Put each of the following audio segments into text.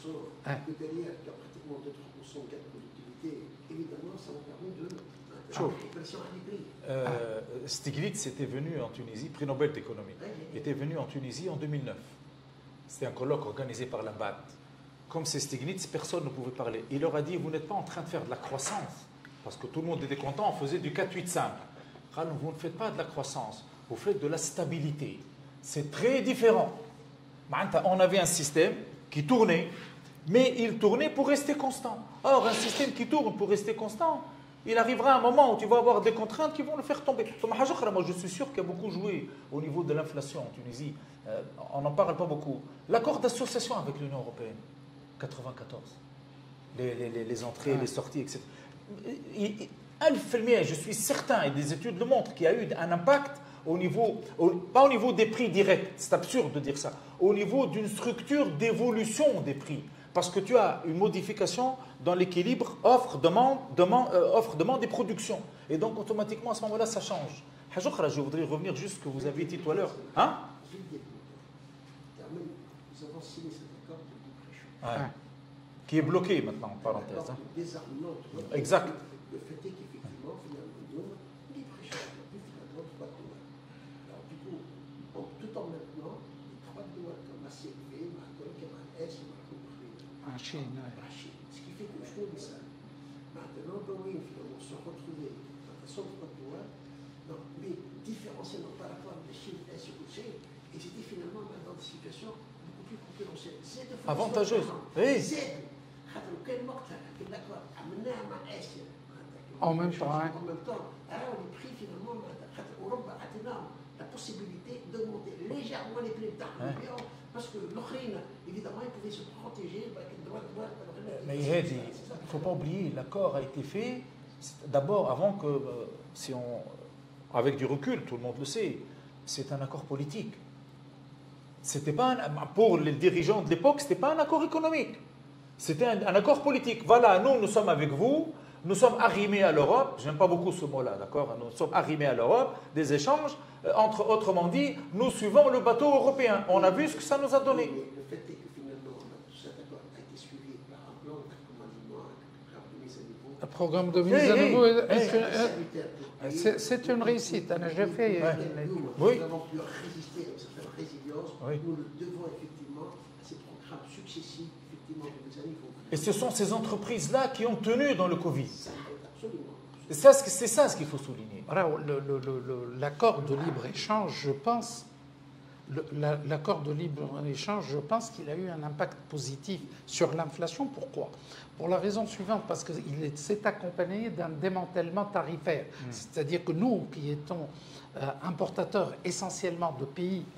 que derrière, il y a pratiquement 2-3% de gain de productivité, évidemment, ça nous permet de pression à l'hybride. Stiglitz était venu en Tunisie, prix Nobel d'économie, était venu en Tunisie en 2009. C'était un colloque organisé par la BAT. Comme c'est Stiglitz, personne ne pouvait parler. Il leur a dit, vous n'êtes pas en train de faire de la croissance, parce que tout le monde était content, on faisait du 4-8 simple. Vous ne faites pas de la croissance, vous faites de la stabilité. C'est très différent. On avait un système qui tournait, mais il tournait pour rester constant. Or, un système qui tourne pour rester constant, il arrivera un moment où tu vas avoir des contraintes qui vont le faire tomber. Moi, je suis sûr qu'il y a beaucoup joué au niveau de l'inflation en Tunisie. On n'en parle pas beaucoup. L'accord d'association avec l'Union européenne, 94. Les entrées, les sorties, etc. Je suis certain, et des études le montrent, qu'il y a eu un impact au niveau, pas au niveau des prix directs, c'est absurde de dire ça, au niveau d'une structure d'évolution des prix. Parce que tu as une modification dans l'équilibre offre-demande et production. Et donc, automatiquement, à ce moment-là, ça change. Je voudrais revenir juste ce que vous avez dit tout à l'heure. Hein? Nous avons signé cet accord de libre-échange. Qui est bloqué maintenant, en parenthèse. Exact. Le fait est qu'effectivement, finalement, nous, libre-échange, finalement, 3 doigts. Alors, du coup, tout en maintenant, les 3 doigts comme ACP, Marcoc, MAS, en Chine. Ce qui fait que je trouve ça. Maintenant, oui, finalement, se retrouver dans la façon de 3 doigts, mais différentiellement par rapport à la Chine, SEC, et c'était finalement dans des situations beaucoup plus concurrentielles. Avantageuse. Oui. En même temps, alors les prix finalement, la possibilité d'augmenter légèrement les prix parce que l'Ukraine, évidemment, il pouvait se protéger. Mais il ne faut pas oublier, l'accord a été fait d'abord avant que, avec du recul, tout le monde le sait, c'est un accord politique. C'était pas pour les dirigeants de l'époque, ce n'était pas un accord économique. C'était un accord politique. Voilà, nous sommes avec vous, nous sommes arrimés à l'Europe. Je n'aime pas beaucoup ce mot-là, d'accord? Nous sommes arrimés à l'Europe, des échanges. Autrement dit, nous suivons le bateau européen. On a vu ce que ça nous a donné. Le fait est que finalement, cet accord a été suivi par un plan de programme de mise à niveau. Le programme de mise à niveau, c'est une réussite. J'ai fait. Nous avons pu résister à une certaine résilience. Nous le devons effectivement à ces programmes successifs. Et ce sont ces entreprises-là qui ont tenu dans le Covid. Absolument. C'est ça ce qu'il faut souligner. L'accord de libre-échange, je pense, l'accord de libre-échange, je pense qu'il a eu un impact positif sur l'inflation. Pourquoi? Pour la raison suivante, parce qu'il s'est accompagné d'un démantèlement tarifaire. C'est-à-dire que nous, qui étions importateurs essentiellement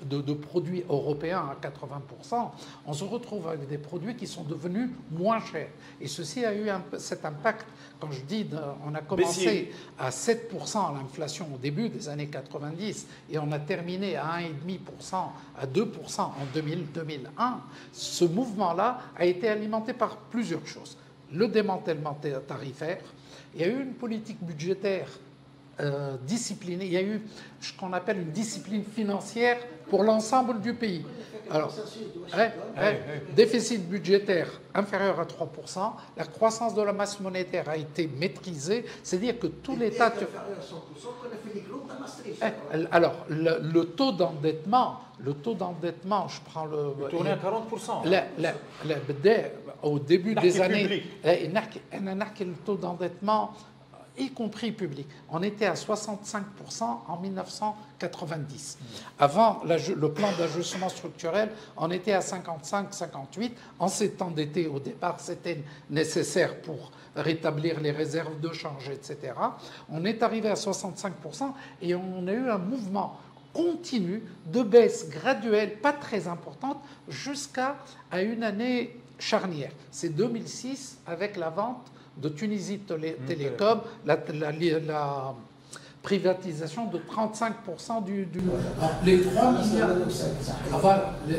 de produits européens à 80%, on se retrouve avec des produits qui sont devenus moins chers. Et ceci a eu cet impact. Quand je dis on a commencé à 7% l'inflation au début des années 90 et on a terminé à 1,5%, à 2% en 2000-2001, ce mouvement-là a été alimenté par plusieurs choses. Le démantèlement tarifaire, il y a eu une politique budgétaire disciplinée, il y a eu ce qu'on appelle une discipline financière pour l'ensemble du pays. Alors, déficit budgétaire inférieur à 3%, la croissance de la masse monétaire a été maîtrisée, c'est-à-dire que tout l'État... Alors, le taux d'endettement, je prends le... Il tournait à 40%. Au début des années... Le taux d'endettement, y compris public. On était à 65% en 1990. Avant le plan d'ajustement structurel, on était à 55-58%. On s'est endetté au départ, c'était nécessaire pour rétablir les réserves de change, etc. On est arrivé à 65% et on a eu un mouvement continu de baisse graduelle, pas très importante, jusqu'à une année charnière. C'est 2006 avec la vente de Tunisie Télécom, la privatisation de 35% du... Les 3 milliards,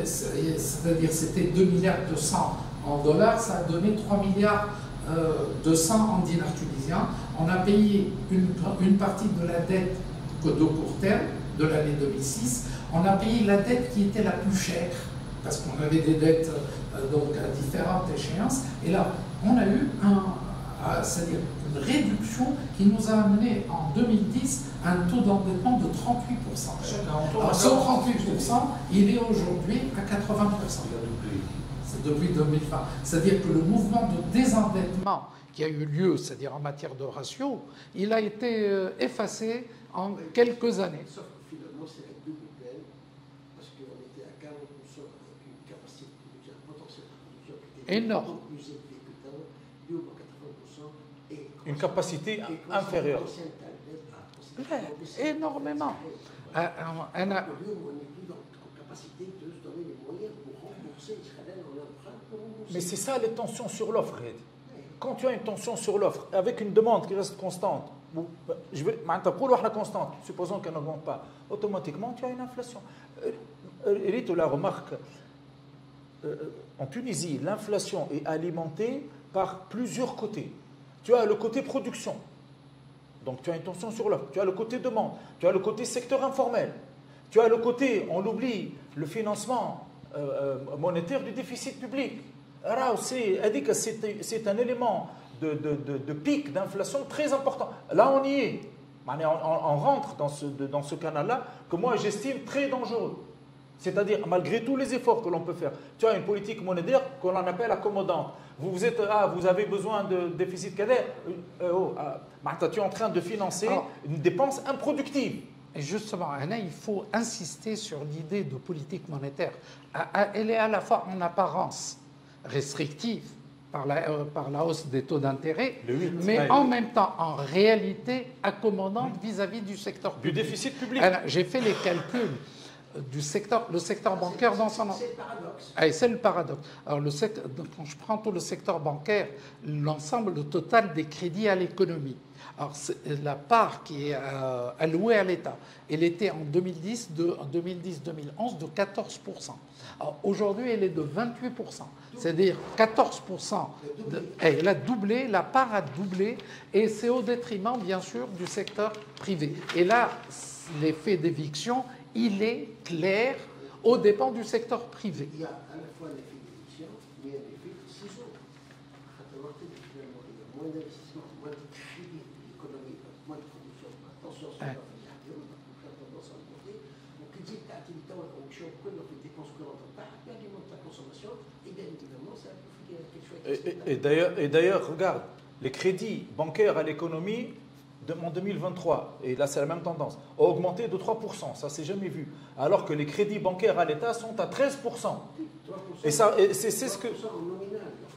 c'est-à-dire c'était 2 milliards 200 en dollars, ça a donné 3 milliards 200 en dinars tunisiens. On a payé une partie de la dette de court terme de l'année 2006. On a payé la dette qui était la plus chère, parce qu'on avait des dettes donc à différentes échéances. Et là, on a eu c'est-à-dire une réduction qui nous a amené en 2010 à un taux d'endettement de 38%. Alors, ce 38%, il est aujourd'hui à 80%. C'est depuis 2020. C'est-à-dire que le mouvement de désendettement qui a eu lieu, c'est-à-dire en matière de ratio, il a été effacé en quelques années. Sauf que finalement, c'est la double peine, parce qu'on était à 40% avec une capacité de production, un potentiel de production qui était énorme, plus élevé que dans le 80% et une capacité inférieure. Énormément. On n'est plus en capacité de se donner les moyens pour rembourser Israël en emprunt. Mais c'est ça les tensions sur l'offre. Quand tu as une tension sur l'offre, avec une demande qui reste constante, constante, supposons qu'elle n'augmente pas, automatiquement tu as une inflation. Élite la remarque, en Tunisie, l'inflation est alimentée par plusieurs côtés. Tu as le côté production, donc tu as une tension sur l'offre. Tu as le côté demande, tu as le côté secteur informel, tu as le côté, on l'oublie, le financement monétaire du déficit public. C'est un élément de pic d'inflation très important. Là, on y est. On rentre dans ce canal-là que moi, j'estime très dangereux. C'est-à-dire, malgré tous les efforts que l'on peut faire, tu as une politique monétaire qu'on appelle accommodante. Vous avez besoin de déficit cadet. Tu es en train de financer une dépense improductive. Et justement, Anna, il faut insister sur l'idée de politique monétaire. Elle est à la fois en apparence restrictive par la hausse des taux d'intérêt, mais en même temps, en réalité, accommodante vis-à-vis du secteur public. Du déficit public. J'ai fait les calculs du secteur, le secteur bancaire dans son ensemble. C'est le paradoxe. Alors, quand je prends tout le secteur bancaire, l'ensemble, le total des crédits à l'économie. Alors, la part qui est allouée à l'État, elle était en 2010-2011 de 14%. Alors, aujourd'hui, elle est de 28%. C'est-à-dire 14%. Elle a doublé, la part a doublé, et c'est au détriment, bien sûr, du secteur privé. Et là, l'effet d'éviction, il est clair aux dépens du secteur privé. Il y a à la fois l'effet d'éviction, mais il y a l'effet de ciseaux. Il y a moins d'investissement, moins de crédit de l'économie, moins de production. Attention, ça va venir à Dieu, on a tendance à augmenter. Donc, il dit que l'activité en fonction, pourquoi on fait des dépenses courantes en part, qui alimente la consommation, et bien évidemment, ça va profiter à quelque chose. Et d'ailleurs, regarde, les crédits bancaires à l'économie, en 2023, et là c'est la même tendance, a augmenté de 3%, ça c'est jamais vu, alors que les crédits bancaires à l'État sont à 13%. Et ça, c'est ce que...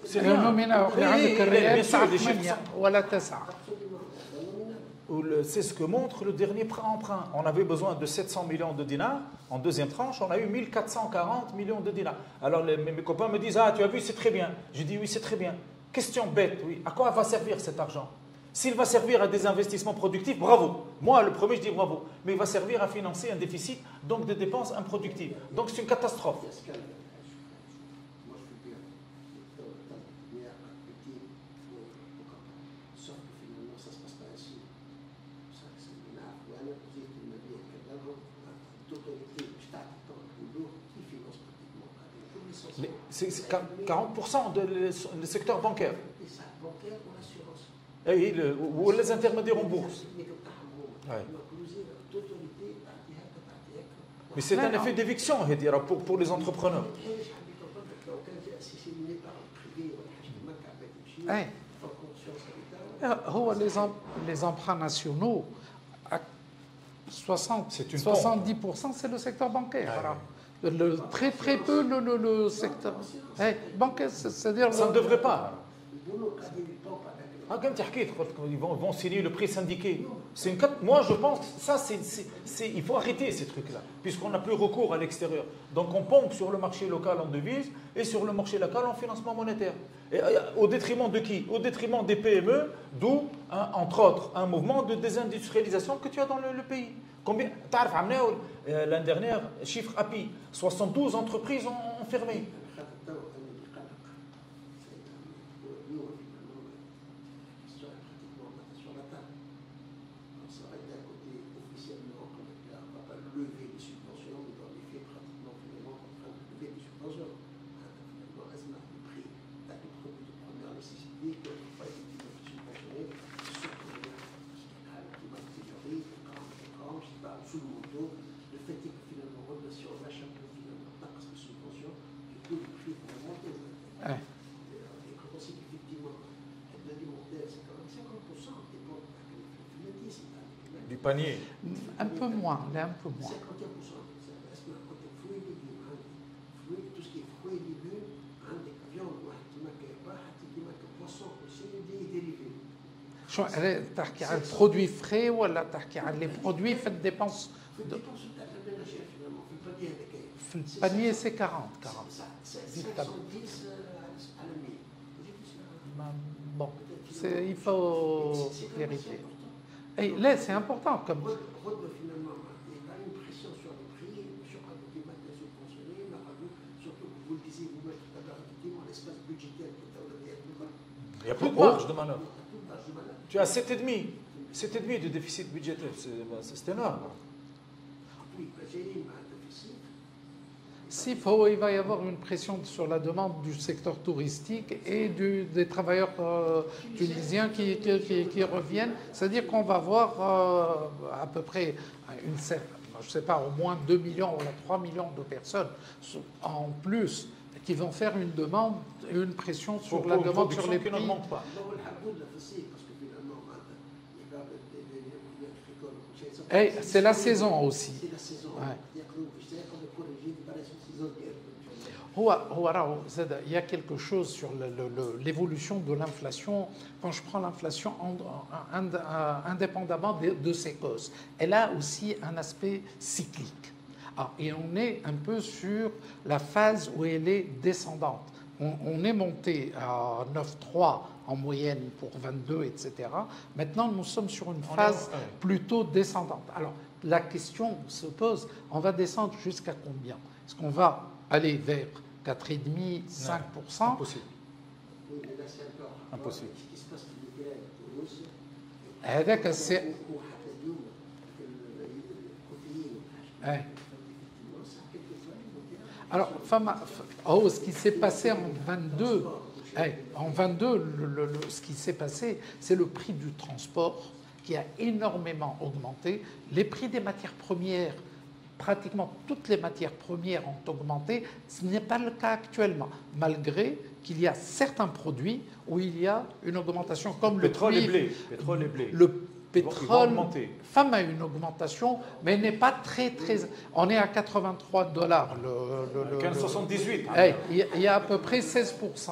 C'est le nominal, c'est ce que montre le dernier emprunt. On avait besoin de 700 millions de dinars, en deuxième tranche, on a eu 1440 millions de dinars. Alors mes copains me disent, ah tu as vu, c'est très bien. Je dis, oui, c'est très bien. Question bête, oui, à quoi va servir cet argent ? S'il va servir à des investissements productifs, bravo. Moi, le premier, je dis bravo. Mais il va servir à financer un déficit, donc des dépenses improductives. Donc c'est une catastrophe. C'est 40% du secteur bancaire. Ou les intermédiaires en bourse. Ouais. Mais c'est un effet d'éviction pour les entrepreneurs. Les emprunts nationaux, à 70%, c'est le secteur bancaire. Voilà. Très peu le secteur bancaire, c'est-à-dire... Ça ne devrait pas. Ils vont signer le prix syndiqué. Moi, je pense que il faut arrêter ces trucs-là, puisqu'on n'a plus recours à l'extérieur. Donc, on pompe sur le marché local en devises et sur le marché local en financement monétaire. Et, au détriment de qui ? Au détriment des PME, d'où, entre autres, un mouvement de désindustrialisation que tu as dans le pays. Combien ? L'année dernière, chiffre API, 72 entreprises ont fermé. Donc, le fait est que finalement, si on lâche un peu finalement, pas parce que subvention, du coup, le prix va monter. Et quand on sait qu'effectivement, l'alimentaire, c'est quand même 50% des banques du panier. Un peu moins, là, un peu moins. 51%. Est-ce que quand on fruits et légumes, tout ce qui est fruits et légumes, des viandes, poisson aussi, des dérivés. شو تحكي عن produits frais ولا تحكي عن les produits في الديبونس في البانييه سي 40 bon il faut vérifier et là c'est important comme finalement il y a une pression sur les prix sur le climat subventionné surtout que vous le disiez vous-même tout à l'heure effectivement l'espace budgétaire il y a plus de marge de manœuvre. Tu as 7,5 de déficit budgétaire, c'est énorme. Il va y avoir une pression sur la demande du secteur touristique et des travailleurs tunisiens qui reviennent. C'est-à-dire qu'on va voir à peu près je ne sais pas, au moins 2 millions ou 3 millions de personnes en plus qui vont faire une demande et une pression sur la demande sur les prix. Qui n'augmente pas. Et c'est la saison aussi. C'est la saison. Il y a quelque chose sur l'évolution de l'inflation. Quand je prends l'inflation indépendamment de ses causes, elle a aussi un aspect cyclique. Et on est un peu sur la phase où elle est descendante. On est monté à 9,3 en moyenne pour 22, etc. Maintenant, nous sommes sur une phase plutôt descendante. Alors, la question se pose, on va descendre jusqu'à combien? Est-ce qu'on va aller vers 4,5, 5%? Impossible. Impossible. C'est... Alors, ce qui s'est passé en 22, ce qui s'est passé, c'est le prix du transport qui a énormément augmenté. Les prix des matières premières, pratiquement toutes les matières premières ont augmenté. Ce n'est pas le cas actuellement, malgré qu'il y a certains produits où il y a une augmentation, comme le pétrole cuivre, et blé. Le pétrole, femme a une augmentation, mais n'est pas très... On est à $83. 15,78. Il y a à peu près 16%.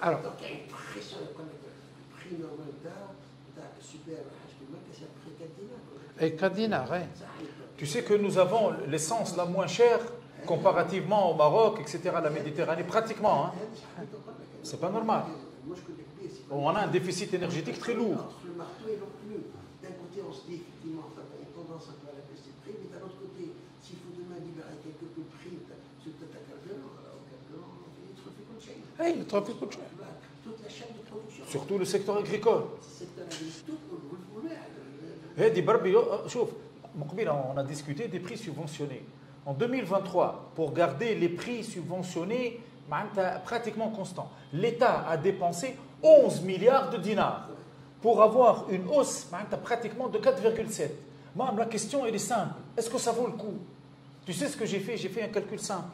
Alors, et Kadina, tu sais que nous avons l'essence la moins chère comparativement au Maroc, etc., la Méditerranée, pratiquement. Hein. C'est pas normal. On a un déficit énergétique très lourd. D'un côté, on se dit effectivement, on a tendance un peu à la baisse des prix, mais d'un autre côté, s'il faut demain libérer quelque peu de prix, c'est peut-être un carburant, il trafic de chaîne. Toute la chaîne de production. Surtout le secteur agricole. On a discuté des prix subventionnés. En 2023, pour garder les prix subventionnés pratiquement constants, l'État a dépensé 11 milliards de dinars pour avoir une hausse pratiquement de 4,7. La question elle est simple. Est-ce que ça vaut le coup? Tu sais ce que j'ai fait? J'ai fait un calcul simple.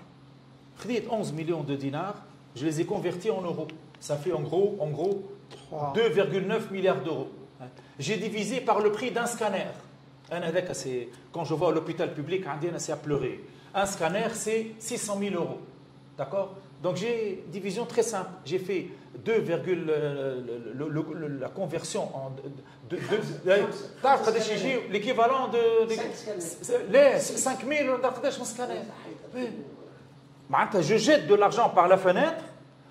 11 millions de dinars, je les ai convertis en euros. Ça fait en gros 2,9 milliards d'euros. J'ai divisé par le prix d'un scanner. Quand je vais à l'hôpital public, c'est à pleurer. Un scanner, c'est 600 000 euros. D'accord? Donc j'ai une division très simple. J'ai fait la conversion en l'équivalent de 5 000 scanner. Je jette de l'argent par la fenêtre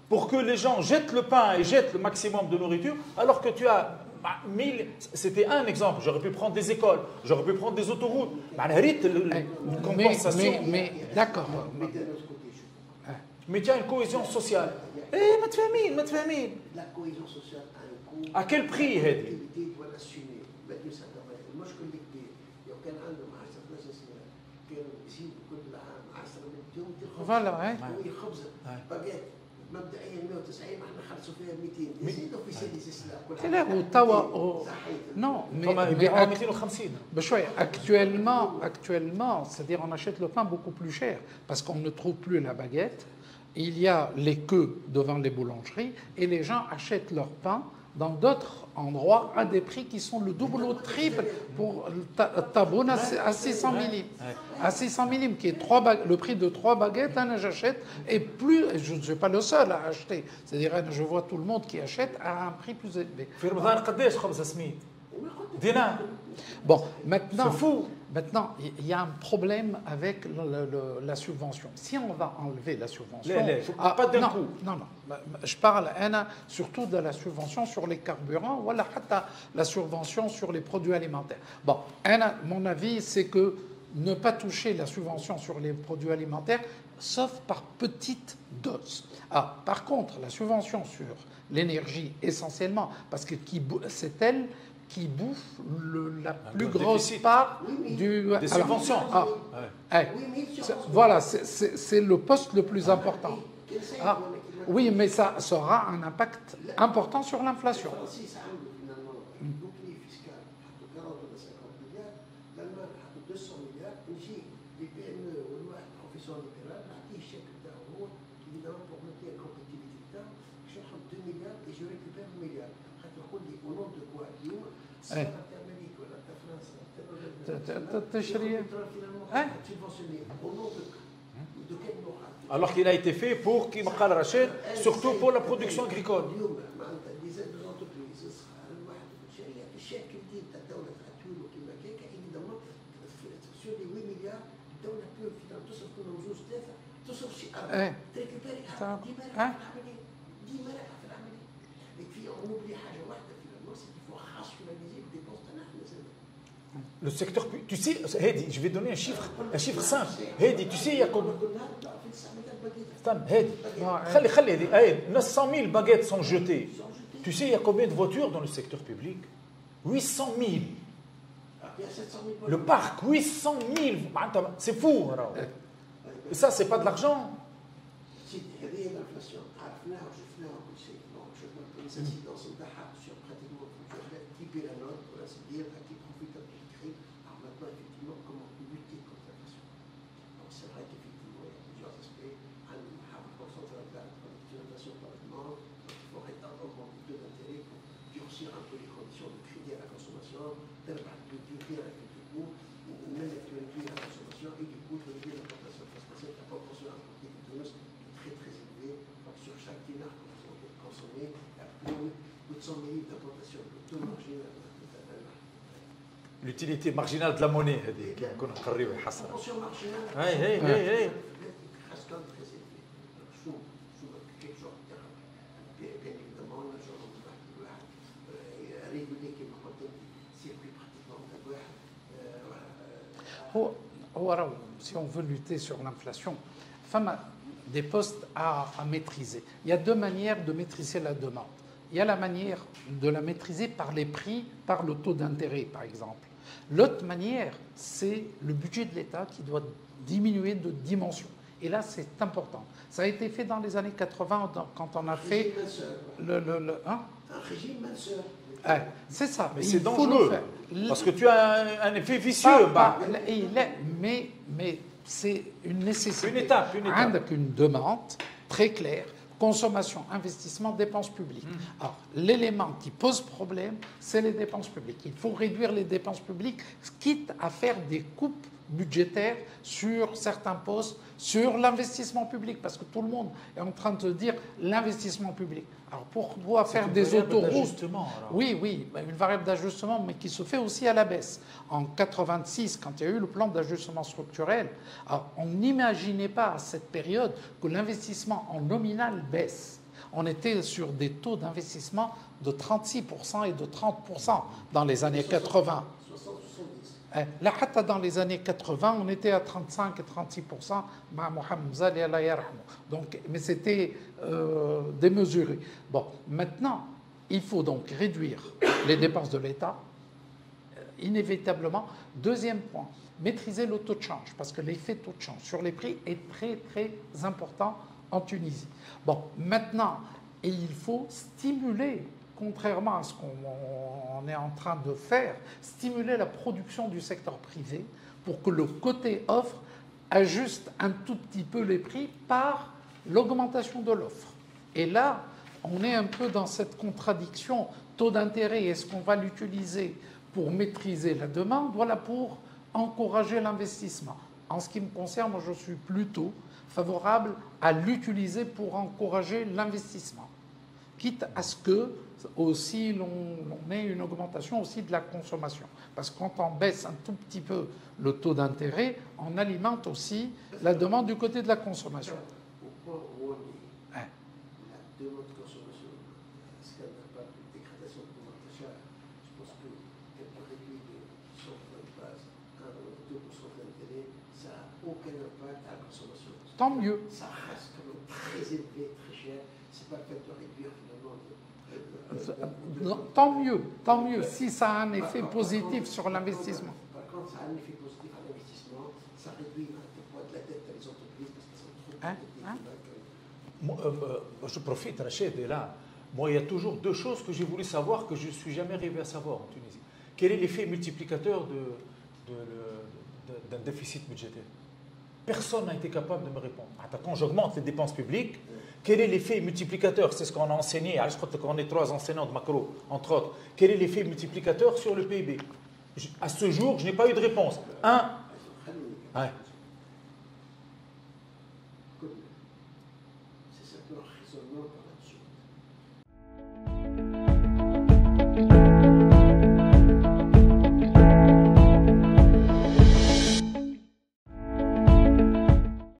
pour que les gens jettent le pain et jettent le maximum de nourriture, alors que tu as 1000. C'était un exemple. J'aurais pu prendre des écoles, j'aurais pu prendre des autoroutes. Une compensation. Mais d'accord. Mais tu as une cohésion sociale. La cohésion sociale a un coût. À quel prix, Hedi? Doit l'assumer. Moi, je connais que il y a aucun عنده معاشرة ناس كانوا يزيدوا كل عام 10 مليون Voilà, خبزة باجيت Non, actuellement, c'est-à-dire on achète le pain beaucoup plus cher parce qu'on ne trouve plus la baguette. Il y a les queues devant les boulangeries et les gens achètent leur pain dans d'autres endroits à des prix qui sont le double ou le triple pour taboune à 600 millim. À 600 millim, qui est le prix de 3 baguettes, j'achète, et plus, je ne suis pas le seul à acheter. C'est-à-dire, je vois tout le monde qui achète à un prix plus élevé. Bon, maintenant, il y a un problème avec la subvention. Si on va enlever la subvention... pas d'un coup. Non. Je parle surtout de la subvention sur les carburants ou la subvention sur les produits alimentaires. Bon, mon avis, c'est que ne pas toucher la subvention sur les produits alimentaires, sauf par petites doses. Par contre, la subvention sur l'énergie, essentiellement, parce que c'est elle qui bouffe la plus grosse part des subventions. Voilà, c'est le poste le plus important. Oui, mais ça aura un impact important sur l'inflation. Alors qu'il a été fait pour qu'il rachète, surtout pour la production agricole. Le secteur, tu sais, Hedi, je vais donner un chiffre simple. Hedi, tu sais, il y a combien? Hedi, 900 000 baguettes sont jetées. Tu sais, il y a combien de voitures dans le secteur public? 800 000. Le parc, 800 000. C'est fou. Et ça, c'est pas de l'argent. L'utilité marginale de la monnaie. Si on veut lutter sur l'inflation, des postes à maîtriser. Il y a deux manières de maîtriser la demande. Il y a la manière de la maîtriser par les prix, par le taux d'intérêt, par exemple. L'autre manière, c'est le budget de l'État qui doit diminuer de dimension. Et là, c'est important. Ça a été fait dans les années 80 quand on a fait un régime minceur. C'est ça. Mais c'est dangereux. Parce que tu as un effet vicieux. Mais c'est une nécessité. Une étape. Avec une demande très claire. Consommation, investissement, dépenses publiques. Alors, l'élément qui pose problème, c'est les dépenses publiques. Il faut réduire les dépenses publiques, quitte à faire des coupes budgétaires sur certains postes, sur l'investissement public, parce que tout le monde est en train de dire l'investissement public. Alors, pour pouvoir faire des autoroutes... Oui, une variable d'ajustement, mais qui se fait aussi à la baisse. En 86, quand il y a eu le plan d'ajustement structurel, alors, on n'imaginait pas à cette période que l'investissement en nominal baisse. On était sur des taux d'investissement de 36% et de 30% dans les années 80. Là, dans les années 80, on était à 35 et 36%. Donc, mais c'était démesuré. Bon, maintenant, il faut donc réduire les dépenses de l'État, inévitablement. Deuxième point, maîtriser le taux de change, parce que l'effet taux de change sur les prix est très, très important en Tunisie. Bon, maintenant, et il faut stimuler, contrairement à ce qu'on est en train de faire, stimuler la production du secteur privé pour que le côté offre ajuste un tout petit peu les prix par l'augmentation de l'offre. Et là, on est un peu dans cette contradiction. Taux d'intérêt, est-ce qu'on va l'utiliser pour maîtriser la demande, voilà, pour encourager l'investissement? En ce qui me concerne, moi, je suis plutôt favorable à l'utiliser pour encourager l'investissement, quitte à ce que aussi l'on ait une augmentation aussi de la consommation. Parce que quand on baisse un tout petit peu le taux d'intérêt, on alimente aussi la demande du côté de la consommation. Au point où on est, la demande de consommation, est-ce qu'elle n'a pas de dégradation de pouvoir d'achat? Je pense que quelques réduits de 100 points de base, 1 ou 2% d'intérêt, ça n'a aucun impact à la consommation. Tant mieux. Ça reste quand même très élevé, très cher. C'est pas le fait de réduire finalement. Tant mieux, si ça a un effet positif sur l'investissement. Par contre, ça a un effet positif à l'investissement, ça réduit le poids de la dette des entreprises parce qu'elles sont trop je profite, Rachid, et là, moi, il y a toujours deux choses que j'ai voulu savoir que je ne suis jamais arrivé à savoir en Tunisie. Quel est l'effet multiplicateur d'un déficit budgétaire? Personne n'a été capable de me répondre. Quand j'augmente les dépenses publiques, quel est l'effet multiplicateur? C'est ce qu'on a enseigné. Je crois qu'on est 3 enseignants de macro, entre autres. Quel est l'effet multiplicateur sur le PIB? À ce jour, je n'ai pas eu de réponse. Ouais. C'est simplement un raisonnement par là-dessus.